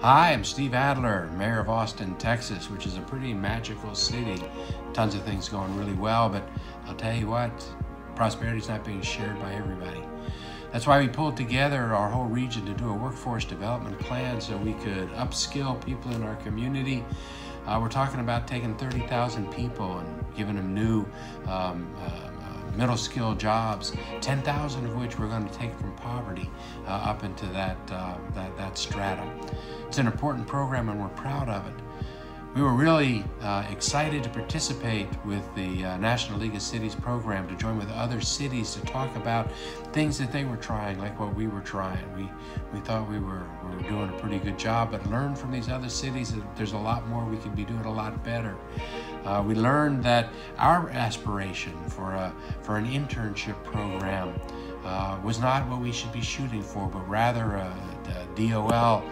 Hi, I'm Steve Adler, Mayor of Austin, Texas, which is a pretty magical city. Tons of things going really well, but I'll tell you what, prosperity's not being shared by everybody. That's why we pulled together our whole region to do a workforce development plan so we could upskill people in our community. We're talking about taking 30,000 people and giving them new middle skill jobs, 10,000 of which we're going to take from poverty up into that strata. It's an important program and we're proud of it. We were really excited to participate with the National League of Cities program, to join with other cities to talk about things that they were trying, like what we were trying. We thought we were doing a pretty good job, but learned from these other cities that there's a lot more we could be doing a lot better. We learned that our aspiration for an internship program was not what we should be shooting for, but rather a DOL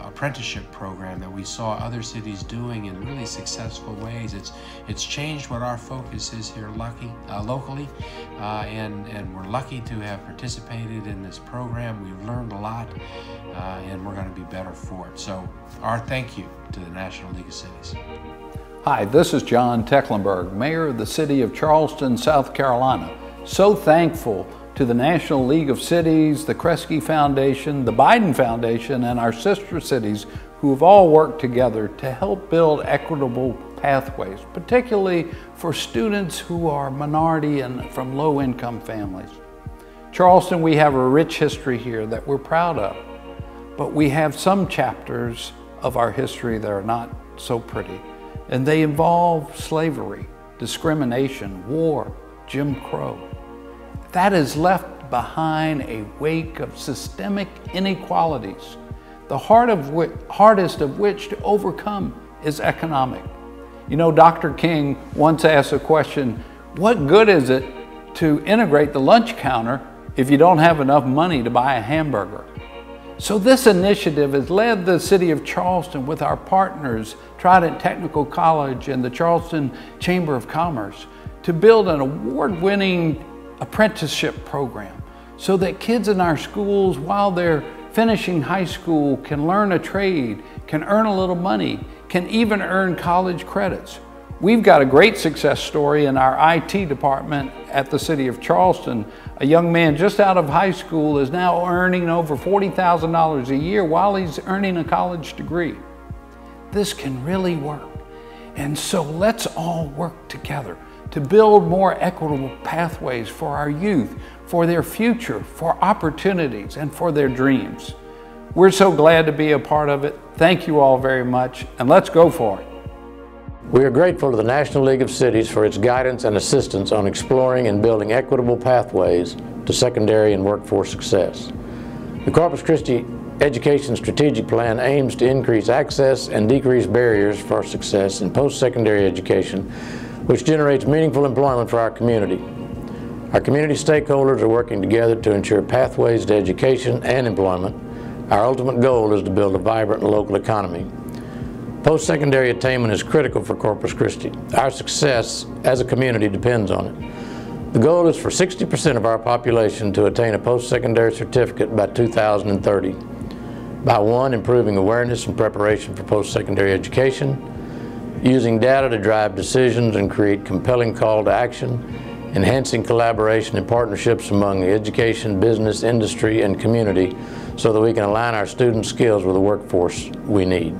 apprenticeship program that we saw other cities doing in really successful ways. It's changed what our focus is here locally, and we're lucky to have participated in this program. We've learned a lot, and we're going to be better for it. So our thank you to the National League of Cities. Hi, this is John Tecklenberg, Mayor of the City of Charleston, South Carolina. So thankful to the National League of Cities, the Christi Foundation, the Biden Foundation, and our sister cities who have all worked together to help build equitable pathways, particularly for students who are minority and from low-income families. Charleston, we have a rich history here that we're proud of, but we have some chapters of our history that are not so pretty, and they involve slavery, discrimination, war, Jim Crow. That has left behind a wake of systemic inequalities, the hardest of which to overcome is economic. You know, Dr. King once asked a question, what good is it to integrate the lunch counter if you don't have enough money to buy a hamburger? So this initiative has led the City of Charleston with our partners, Trident Technical College and the Charleston Chamber of Commerce, to build an award-winning apprenticeship program so that kids in our schools, while they're finishing high school, can learn a trade, can earn a little money, can even earn college credits. We've got a great success story in our IT department at the City of Charleston. A young man just out of high school is now earning over $40,000 a year while he's earning a college degree. This can really work. And so let's all work together to build more equitable pathways for our youth, for their future, for opportunities, and for their dreams. We're so glad to be a part of it. Thank you all very much, and let's go for it. We are grateful to the National League of Cities for its guidance and assistance on exploring and building equitable pathways to secondary and workforce success. The Corpus Christi Education Strategic Plan aims to increase access and decrease barriers for success in post-secondary education, which generates meaningful employment for our community. Our community stakeholders are working together to ensure pathways to education and employment. Our ultimate goal is to build a vibrant local economy. Post-secondary attainment is critical for Corpus Christi. Our success as a community depends on it. The goal is for 60% of our population to attain a post-secondary certificate by 2030. By 1, improving awareness and preparation for post-secondary education, using data to drive decisions and create compelling call to action, enhancing collaboration and partnerships among education, business, industry, and community so that we can align our student skills with the workforce we need.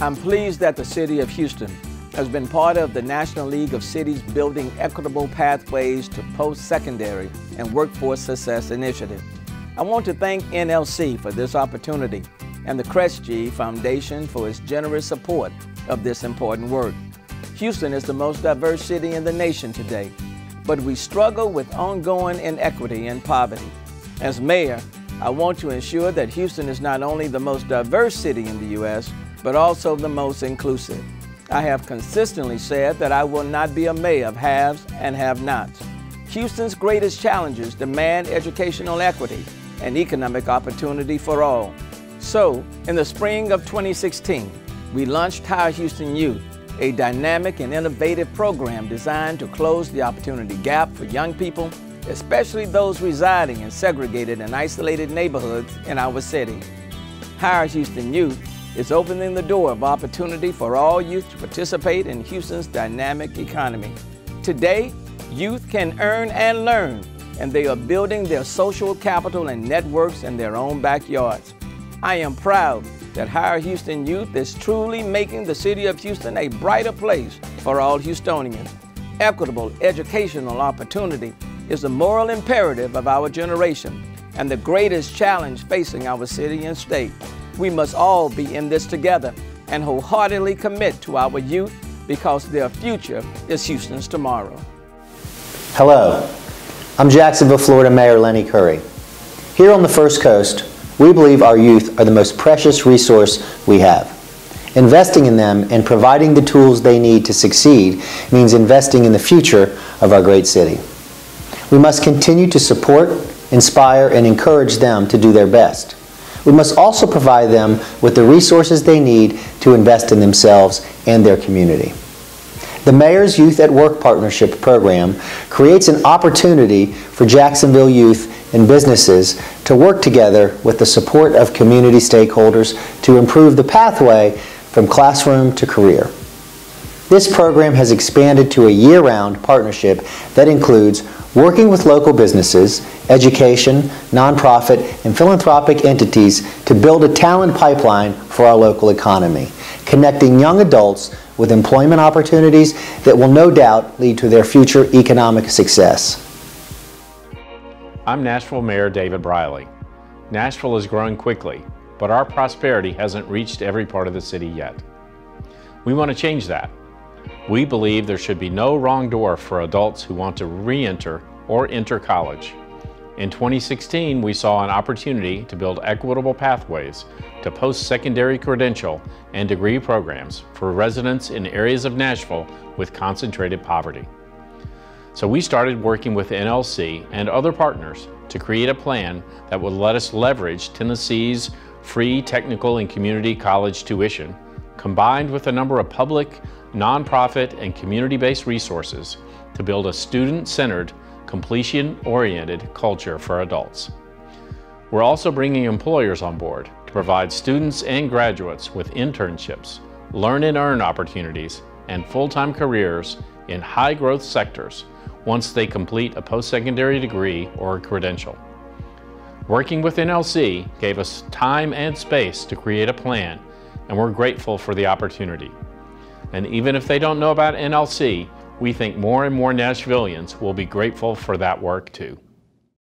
I'm pleased that the City of Houston has been part of the National League of Cities Building Equitable Pathways to Post-Secondary and Workforce Success Initiative. I want to thank NLC for this opportunity and the Christi Foundation for its generous support of this important work. Houston is the most diverse city in the nation today, but we struggle with ongoing inequity and poverty. As mayor, I want to ensure that Houston is not only the most diverse city in the U.S., but also the most inclusive. I have consistently said that I will not be a mayor of haves and have-nots. Houston's greatest challenges demand educational equity and economic opportunity for all. So, in the spring of 2016, we launched Hire Houston Youth, a dynamic and innovative program designed to close the opportunity gap for young people especially those residing in segregated and isolated neighborhoods in our city. Hire Houston Youth is opening the door of opportunity for all youth to participate in Houston's dynamic economy. Today, youth can earn and learn, and they are building their social capital and networks in their own backyards. I am proud that Hire Houston Youth is truly making the city of Houston a brighter place for all Houstonians. Equitable educational opportunity is the moral imperative of our generation and the greatest challenge facing our city and state. We must all be in this together and wholeheartedly commit to our youth because their future is Houston's tomorrow. Hello, I'm Jacksonville, Florida Mayor Lenny Curry. Here on the First Coast, we believe our youth are the most precious resource we have. Investing in them and providing the tools they need to succeed means investing in the future of our great city. We must continue to support, inspire, and encourage them to do their best. We must also provide them with the resources they need to invest in themselves and their community. The Mayor's Youth at Work Partnership program creates an opportunity for Jacksonville youth and businesses to work together with the support of community stakeholders to improve the pathway from classroom to career. This program has expanded to a year-round partnership that includes working with local businesses, education, nonprofit, and philanthropic entities to build a talent pipeline for our local economy, connecting young adults with employment opportunities that will no doubt lead to their future economic success. I'm Nashville Mayor David Briley. Nashville is growing quickly, but our prosperity hasn't reached every part of the city yet. We want to change that. We believe there should be no wrong door for adults who want to re-enter or enter college. In 2016, we saw an opportunity to build equitable pathways to post-secondary credential and degree programs for residents in areas of Nashville with concentrated poverty. So we started working with NLC and other partners to create a plan that would let us leverage Tennessee's free technical and community college tuition, combined with a number of public, nonprofit, and community-based resources to build a student-centered, completion-oriented culture for adults. We're also bringing employers on board to provide students and graduates with internships, learn and earn opportunities, and full-time careers in high-growth sectors once they complete a post-secondary degree or credential. Working with NLC gave us time and space to create a plan, and we're grateful for the opportunity. And even if they don't know about NLC, we think more and more Nashvillians will be grateful for that work too.